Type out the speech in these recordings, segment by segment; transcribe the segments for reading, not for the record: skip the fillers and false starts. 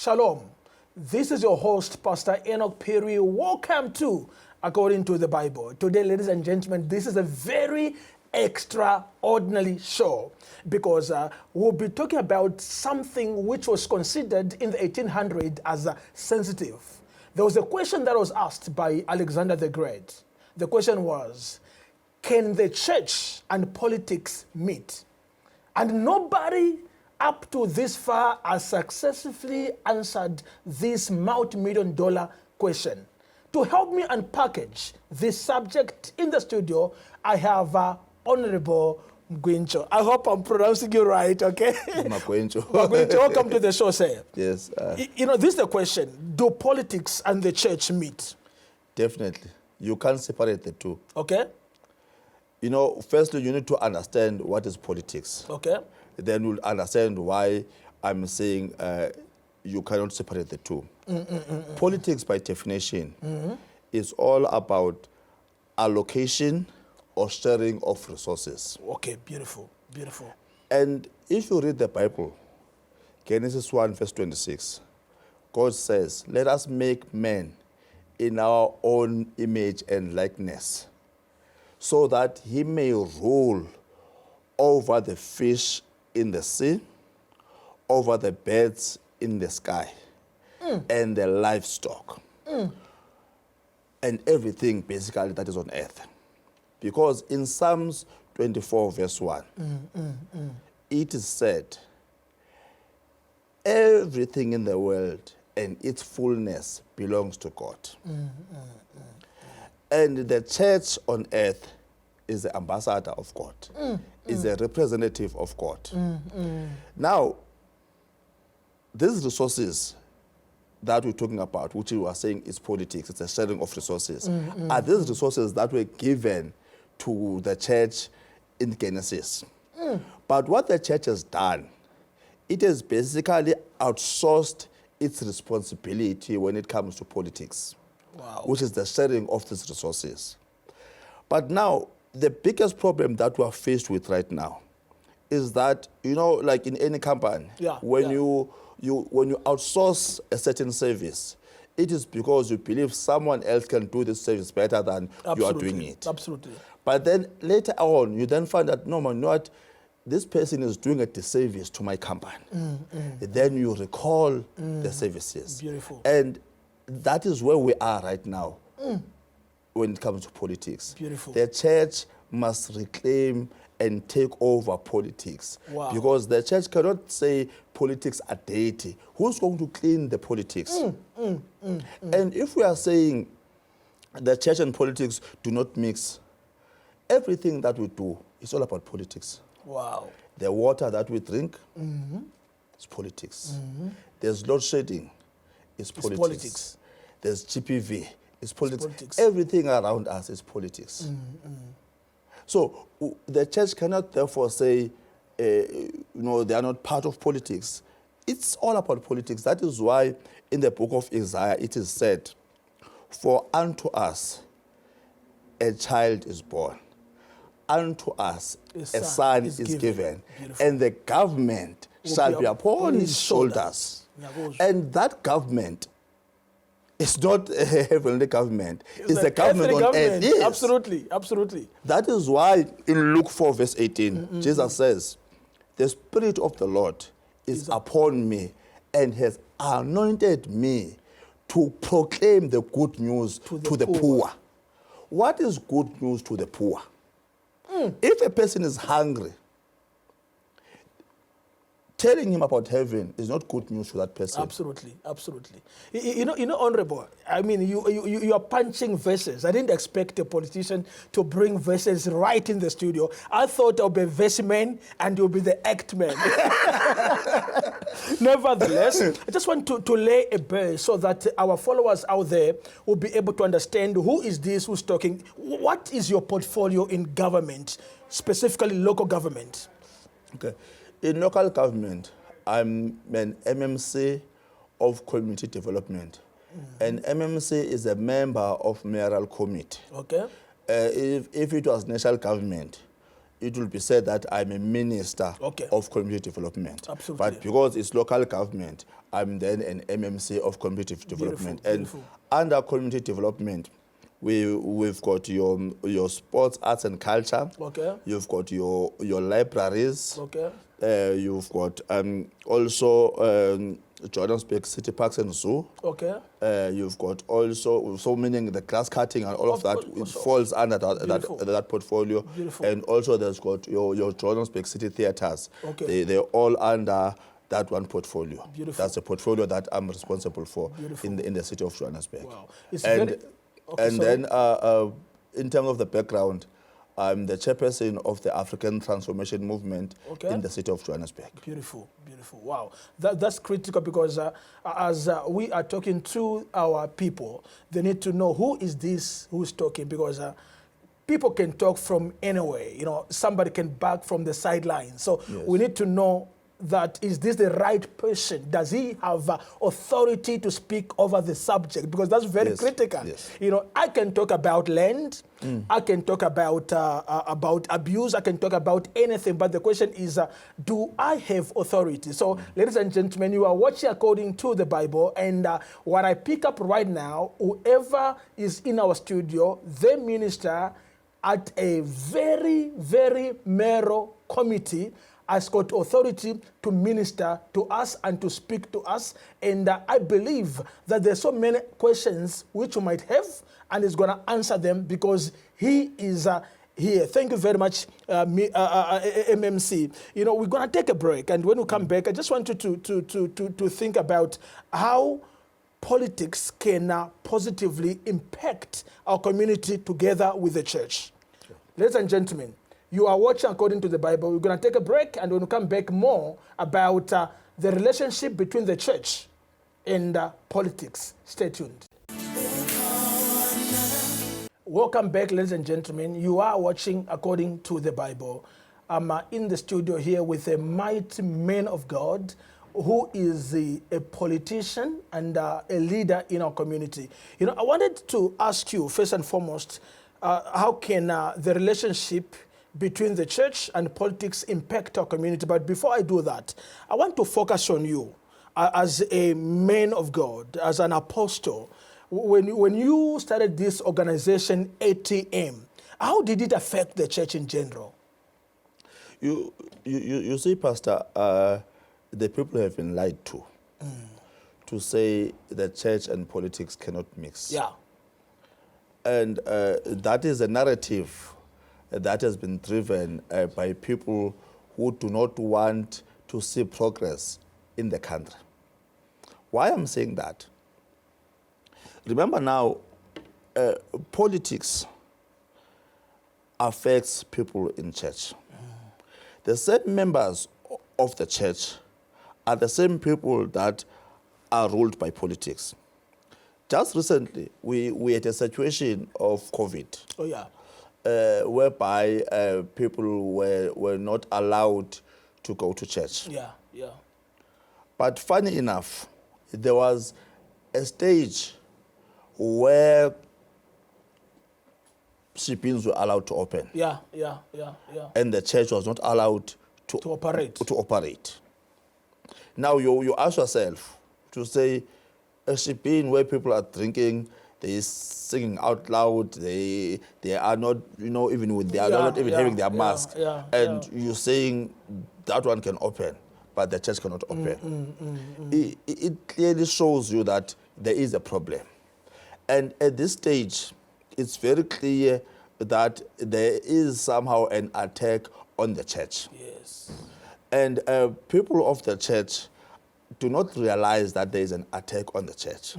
Shalom. This is your host, Pastor Enoch Perry. Welcome to According to the Bible. Today, ladies and gentlemen, this is a very extraordinary show because we'll be talking about something which was considered in the 1800s as sensitive. There was a question that was asked by Alexander the Great. The question was, can the church and politics meet? And nobody up to this far has successfully answered this multi-million-dollar question. To help me unpackage this subject in the studio, I have Honorable Magwentshu. I hope I'm pronouncing you right, okay? Magwentshu. Magwentshu, welcome to the show, sir. Yes. This is the question. Do politics and the church meet? Definitely. You can't separate the two. Okay. Firstly, you need to understand what is politics. Okay. Then you'll understand why I'm saying you cannot separate the two. Politics, by definition, is all about allocation or sharing of resources. Okay, beautiful, beautiful. And if you read the Bible, Genesis 1, verse 26, God says, let us make man in our own image and likeness, so that he may rule over the fish in the sea, over the birds in the sky, and the livestock, and everything basically that is on earth. Because in Psalms 24, verse 1, it is said, everything in the world and its fullness belongs to God. And the church on earth is the ambassador of God, is a representative of God. Now, these resources that we're talking about, which you are saying is politics, it's a sharing of resources, are these resources that were given to the church in Genesis. But what the church has done, it has basically outsourced its responsibility when it comes to politics, which is the sharing of these resources. But now, the biggest problem that we are faced with right now is that, like in any company, when you outsource a certain service, it is because you believe someone else can do this service better than you are doing it. Absolutely. But then later on, you then find that, no, man, you know what? This person is doing a disservice to my company. Then you recall the services. Beautiful. And that is where we are right now when it comes to politics. Beautiful. The church must reclaim and take over politics. Wow. Because the church cannot say politics are dirty. Who's going to clean the politics? And if we are saying the church and politics do not mix, everything that we do is all about politics. Wow. The water that we drink is politics. There's load shedding, it's politics. There's GPV, it's politics. Everything around us is politics. So the church cannot therefore say, they are not part of politics. It's all about politics. That is why in the book of Isaiah it is said, for unto us a child is born, unto us a son is given, and the government shall be upon his shoulders. And that government is not a heavenly government. It's the government on earth. Yes. Absolutely, absolutely. That is why in Luke 4, verse 18, Jesus says, the Spirit of the Lord is upon me and has anointed me to proclaim the good news to the poor. What is good news to the poor? If a person is hungry, telling him about heaven is not good news to that person. Absolutely, absolutely. Honorable, I mean, you are punching verses. I didn't expect a politician to bring verses right in the studio. I thought I'll be a verse man and you'll be the act man. Nevertheless, I just want to lay a bare so that our followers out there will be able to understand who is this, who's talking. What is your portfolio in government, specifically local government? Okay. In local government, I'm an MMC of community development. And MMC is a member of mayoral committee. Okay. If it was national government, it will be said that I'm a minister of community development. Absolutely. But because it's local government, I'm then an MMC of community development. Beautiful. And under community development, we've got your sports, arts and culture. Okay. You've got your libraries. Okay. You've got also Johannesburg City Parks and Zoo. Okay. You've got also, so meaning the grass cutting and all of that, it falls under that portfolio. Beautiful. And also there's got your Johannesburg City Theatres. Okay. They're all under that one portfolio. Beautiful. That's a portfolio that I'm responsible for Beautiful. in the city of Johannesburg. Wow. It's And, very, okay, then in terms of the background, I'm the chairperson of the African Transformation Movement in the city of Johannesburg. Beautiful, beautiful. Wow. That's critical because as we are talking to our people, they need to know who is this who's talking, because people can talk from anywhere. You know, somebody can back from the sidelines. So we need to know that, is this the right person? Does he have authority to speak over the subject? Because that's very critical. Yes. You know, I can talk about land, I can talk about abuse, I can talk about anything, but the question is, do I have authority? So, ladies and gentlemen, you are watching According to the Bible, and what I pick up right now, whoever is in our studio, they minister at a very, very narrow committee, has got authority to minister to us and to speak to us. And I believe that there's so many questions which you might have, and he's going to answer them because he is here. Thank you very much, MMC. You know, we're going to take a break, and when we come back, I just want you to think about how politics can positively impact our community together with the church. Sure. Ladies and gentlemen, you are watching According to the Bible. We're going to take a break, and when we come back, more about the relationship between the church and politics. Stay tuned. Welcome back, ladies and gentlemen. You are watching According to the Bible. I'm in the studio here with a mighty man of God who is a politician and a leader in our community. You know, I wanted to ask you, first and foremost, how can the relationship between the church and politics impact our community? But before I do that, I want to focus on you as a man of God, as an apostle. When you started this organization, ATM, how did it affect the church in general? You see, Pastor, the people have been lied to say the church and politics cannot mix. Yeah. And that is a narrative that has been driven by people who do not want to see progress in the country. Why I'm saying that? Remember now, politics affects people in church. The same members of the church are the same people that are ruled by politics. Just recently, we had a situation of COVID. Oh, yeah. Whereby people were not allowed to go to church. Yeah, yeah. But funny enough, there was a stage where shippings were allowed to open. Yeah. And the church was not allowed to operate. Now you ask yourself to say, a shipping where people are drinking, they singing out loud, they are not, they are not even having their mask. And you're saying that one can open, but the church cannot open. It clearly shows you that there is a problem. And at this stage, it's very clear that there is somehow an attack on the church. Yes. And people of the church do not realize that there is an attack on the church.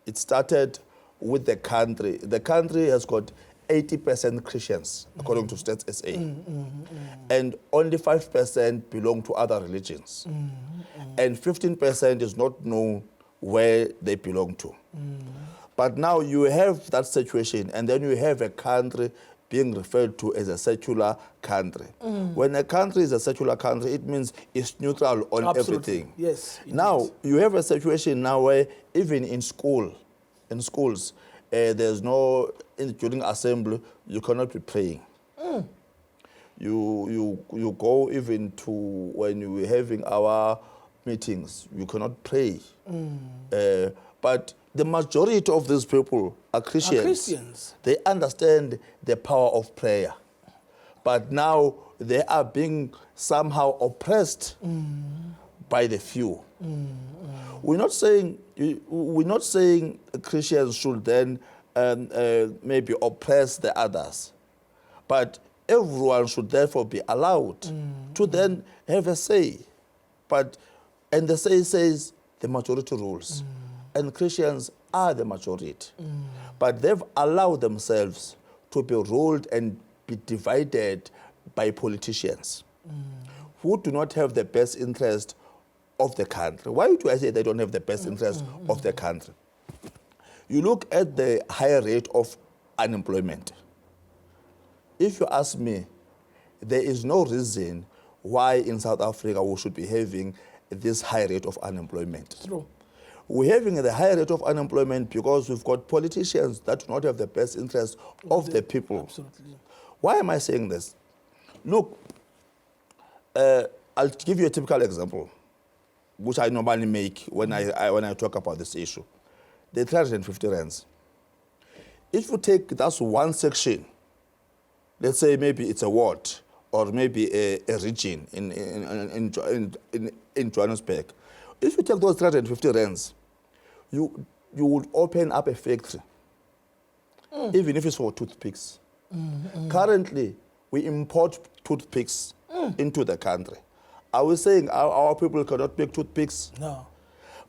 It started with the country. The country has got 80% Christians, according to Stats SA. And only 5% belong to other religions. And 15% is not known where they belong to. But now you have that situation, and then you have a country being referred to as a secular country. When a country is a secular country, it means it's neutral on everything. Yes. Now, you have a situation now where even in schools, there's no, during assembly, you cannot be praying. You go even to when we're having our meetings, you cannot pray. But the majority of these people are Christians. Christians. They understand the power of prayer. But now they are being somehow oppressed by the few. We're not saying Christians should then maybe oppress the others, but everyone should therefore be allowed to then have a say. And the say says the majority rules, and Christians are the majority. But they've allowed themselves to be ruled and be divided by politicians who do not have the best interest of the country. Why do I say they don't have the best interest of the country? You look at the higher rate of unemployment. If you ask me, there is no reason why in South Africa we should be having this high rate of unemployment. True. We're having the high rate of unemployment because we've got politicians that do not have the best interest of the people. Absolutely. Why am I saying this? Look, I'll give you a typical example, which I normally make when I talk about this issue. The 350 rands. If you take that's one section, let's say maybe it's a ward or maybe a region in Johannesburg. If you take those 350 rands, you would open up a factory, even if it's for toothpicks. Currently, we import toothpicks into the country. Are we saying our people cannot make toothpicks? No.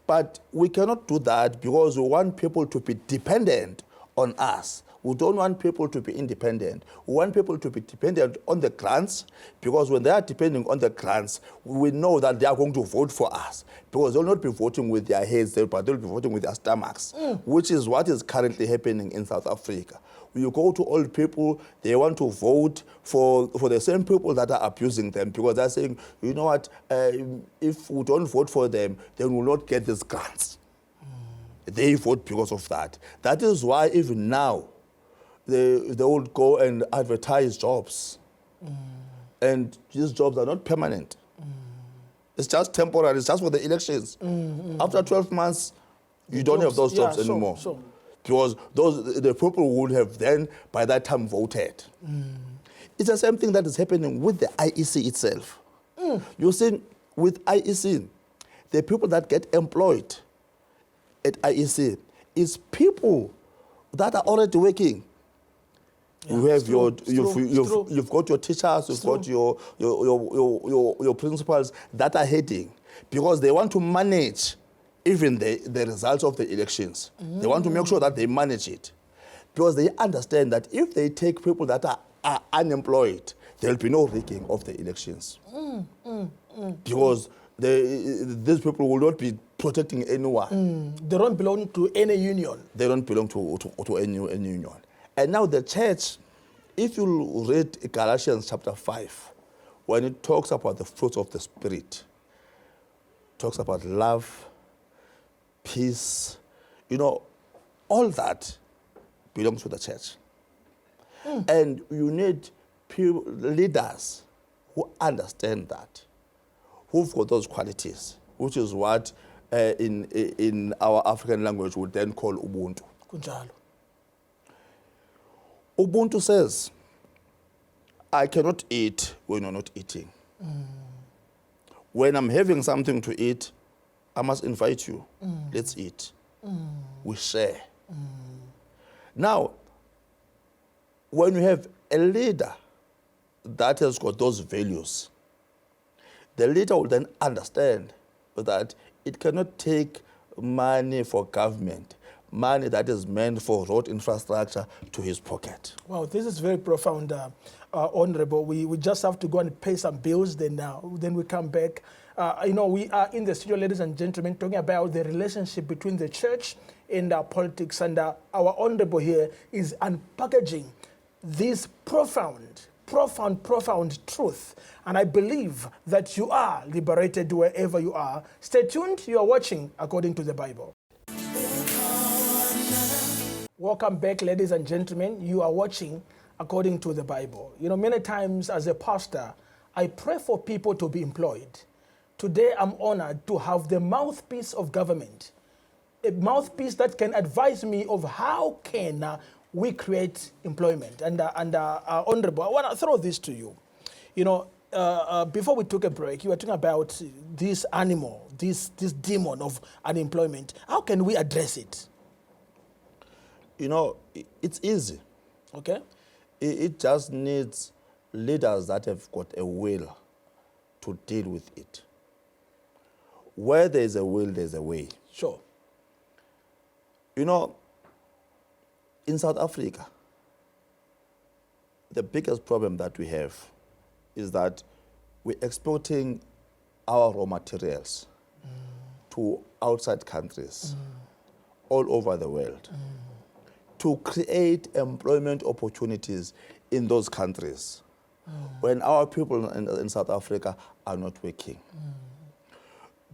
But we cannot do that because we want people to be dependent on us. We don't want people to be independent. We want people to be dependent on the grants, because when they are depending on the grants, we know that they are going to vote for us, because they'll not be voting with their heads, but they'll be voting with their stomachs, which is what is currently happening in South Africa. When you go to old people, they want to vote for the same people that are abusing them, because they're saying, you know what, if we don't vote for them, then we will not get these grants. They vote because of that. That is why even now, they would go and advertise jobs. And these jobs are not permanent. It's just temporary. It's just for the elections. After 12 months, you don't have those jobs anymore. Because the people would have then, by that time, voted. It's the same thing that is happening with the IEC itself. You see, with IEC, the people that get employed at IEC is people that are already working. Yeah, you have you've got your teachers, you've got your principals that are heading, because they want to manage even the results of the elections. They want to make sure that they manage it, because they understand that if they take people that are unemployed, there will be no rigging of the elections. Because these people will not be protecting anyone. They don't belong to any union. They don't belong to any union. And now the church, if you read Galatians chapter 5, when it talks about the fruits of the Spirit, talks about love, peace, all that belongs to the church. And you need leaders who understand that, who've got those qualities, which is what in our African language we would then call Ubuntu. Kunjalo. Ubuntu says, I cannot eat when you're not eating. When I'm having something to eat, I must invite you. Let's eat. We share. Now, when you have a leader that has got those values, the leader will then understand that it cannot take money for government, money that is meant for road infrastructure, to his pocket. Wow, this is very profound, Honorable. We just have to go and pay some bills, then we come back. We are in the studio, ladies and gentlemen, talking about the relationship between the church and politics, and our Honorable here is unpackaging this profound truth. And I believe that you are liberated wherever you are. Stay tuned. You are watching According to the Bible. Welcome back, ladies and gentlemen. You are watching According to the Bible. Many times as a pastor, I pray for people to be employed. Today, I'm honored to have the mouthpiece of government, a mouthpiece that can advise me of how can we create employment. And Honorable, I want to throw this to you. You know, before we took a break, you were talking about this animal, this demon of unemployment. How can we address it? You know, it's easy. Okay. It just needs leaders that have got a will to deal with it. Where there's a will, there's a way. Sure. You know, in South Africa, the biggest problem that we have is that we're exporting our raw materials to outside countries all over the world to create employment opportunities in those countries when our people in South Africa are not working.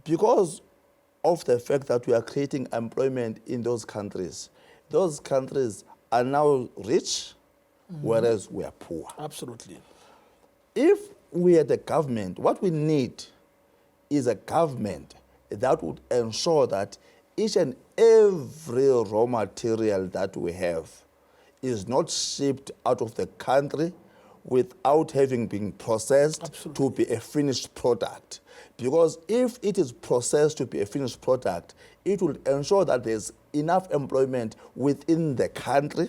Because of the fact that we are creating employment in those countries are now rich, whereas we are poor. Absolutely. If we are the government, what we need is a government that would ensure that each and every raw material that we have is not shipped out of the country without having been processed Absolutely. to be a finished product. Because if it is processed to be a finished product, it will ensure that there's enough employment within the country.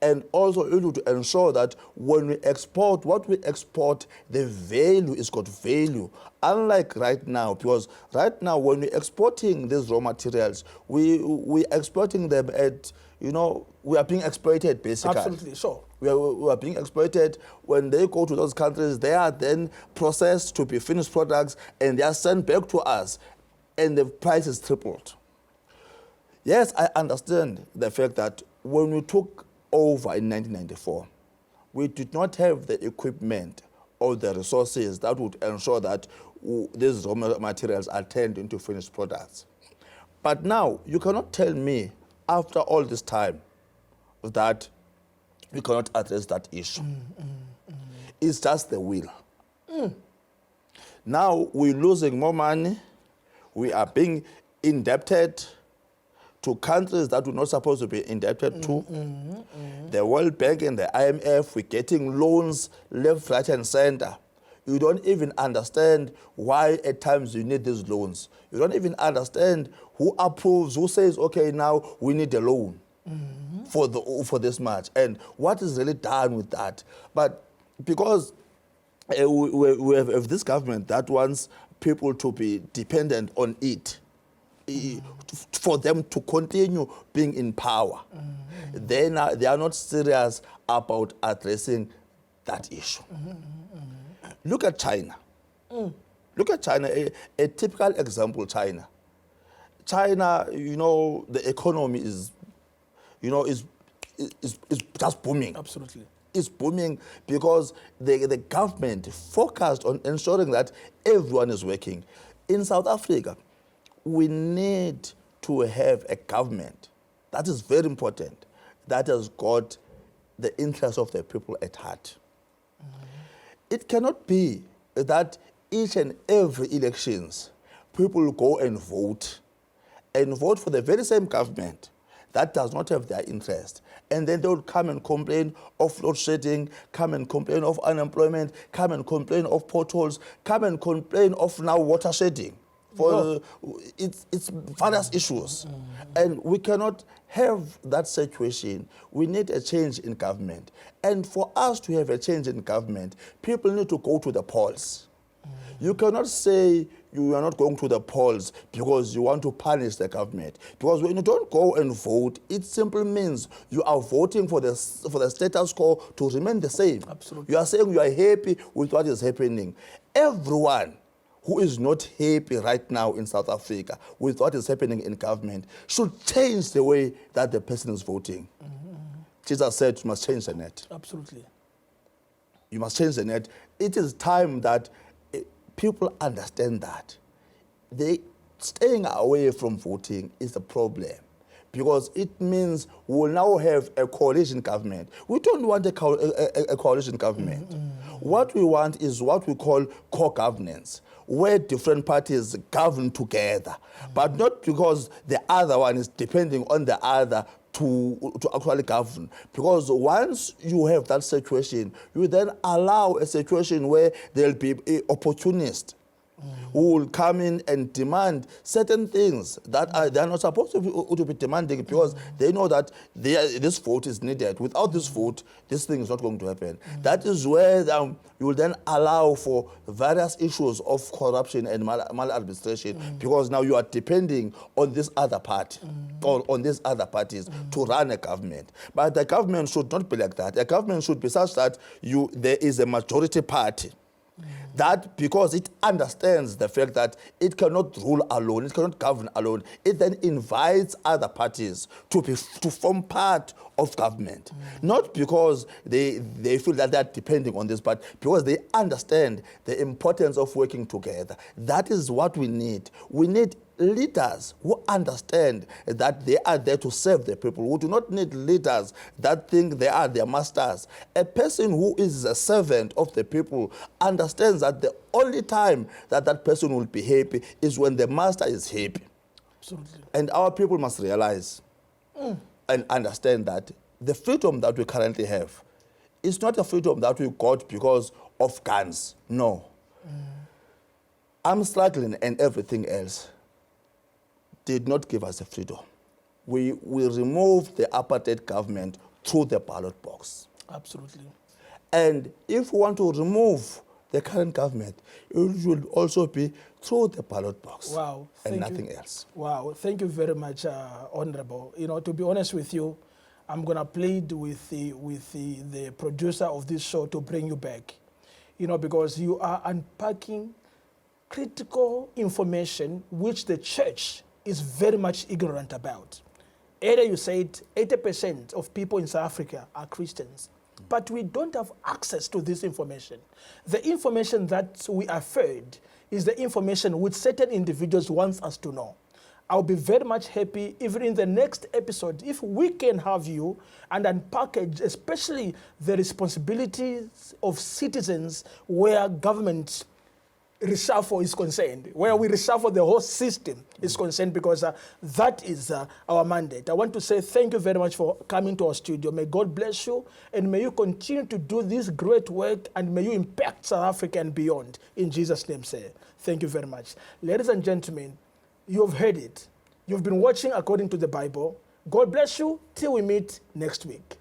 And also it will ensure that when we export, what we export, the value is got value. Unlike right now, because right now when we're exporting these raw materials, we're exporting them at, you know, we are being exploited basically. Absolutely, sure. We are being exploited. When they go to those countries, they are then processed to be finished products and they are sent back to us and the price is tripled. Yes, I understand the fact that when we took over in 1994, we did not have the equipment or the resources that would ensure that these raw materials are turned into finished products. But now, you cannot tell me, after all this time, that we cannot address that issue. It's just the will. Now, we're losing more money. We are being indebted to countries that we're not supposed to be indebted to. The World Bank and the IMF, we're getting loans left, right, and center. You don't even understand why at times you need these loans. You don't even understand who approves, who says, okay, now we need a loan for this much, and what is really done with that. But because we have this government that wants people to be dependent on it, for them to continue being in power, they are not serious about addressing that issue. Look at China. Look at China, a typical example, China. China, you know, the economy is, you know, is just booming. Absolutely. It's booming because the government focused on ensuring that everyone is working. In South Africa, we need to have a government, that is very important, that has got the interests of the people at heart. It cannot be that each and every elections, people go and vote for the very same government that does not have their interest. And then they would come and complain of load shedding, come and complain of unemployment, come and complain of potholes, come and complain of now water shedding. It's various issues. And we cannot have that situation. We need a change in government. And for us to have a change in government, people need to go to the polls. You cannot say you are not going to the polls because you want to punish the government. Because when you don't go and vote, it simply means you are voting for the status quo to remain the same. Absolutely. You are saying you are happy with what is happening. Everyone who is not happy right now in South Africa with what is happening in government should change the way that the person is voting. Jesus said you must change the net. Absolutely. You must change the net. It is time that people understand that. Staying away from voting is a problem because it means we will now have a coalition government. We don't want a coalition government. What we want is what we call co-governance, where different parties govern together, but not because the other one is depending on the other to actually govern. Because once you have that situation, you then allow a situation where there'll be opportunists who will come in and demand certain things that they're not supposed to be demanding, because they know that this vote is needed. Without this vote, this thing is not going to happen. That is where you will then allow for various issues of corruption and maladministration, because now you are depending on this other party or on these other parties to run a government. But the government should not be like that. A government should be such that there is a majority party that, because it understands the fact that it cannot rule alone, it cannot govern alone, it then invites other parties to form part of government. Not because they feel that they are depending on this, but because they understand the importance of working together. That is what we need. We need leaders who understand that they are there to serve the people. We do not need leaders that think they are their masters. A person who is a servant of the people understands that the only time that that person will be happy is when the master is happy. Absolutely. And our people must realize and understand that the freedom that we currently have is not a freedom that we got because of guns. No. I'm struggling and everything else did not give us a freedom. We removed the apartheid government through the ballot box. Absolutely. And if we want to remove the current government, it will also be through the ballot box. Wow. And nothing else. Wow. Thank you very much, Honorable. You know, to be honest with you, I'm going to plead with the producer of this show to bring you back. You know, because you are unpacking critical information which the church is very much ignorant about. Earlier you said 80% of people in South Africa are Christians, but we don't have access to this information. The information that we are fed is the information which certain individuals want us to know. I'll be very much happy, even in the next episode, if we can have you and unpackage, especially the responsibilities of citizens where government reshuffle is concerned, where we reshuffle the whole system is concerned, because that is our mandate. I want to say thank you very much for coming to our studio. May God bless you, and may you continue to do this great work, and may you impact South Africa and beyond. In Jesus' name, say thank you very much. Ladies and gentlemen, you've heard it. You've been watching According to the Bible. God bless you till we meet next week.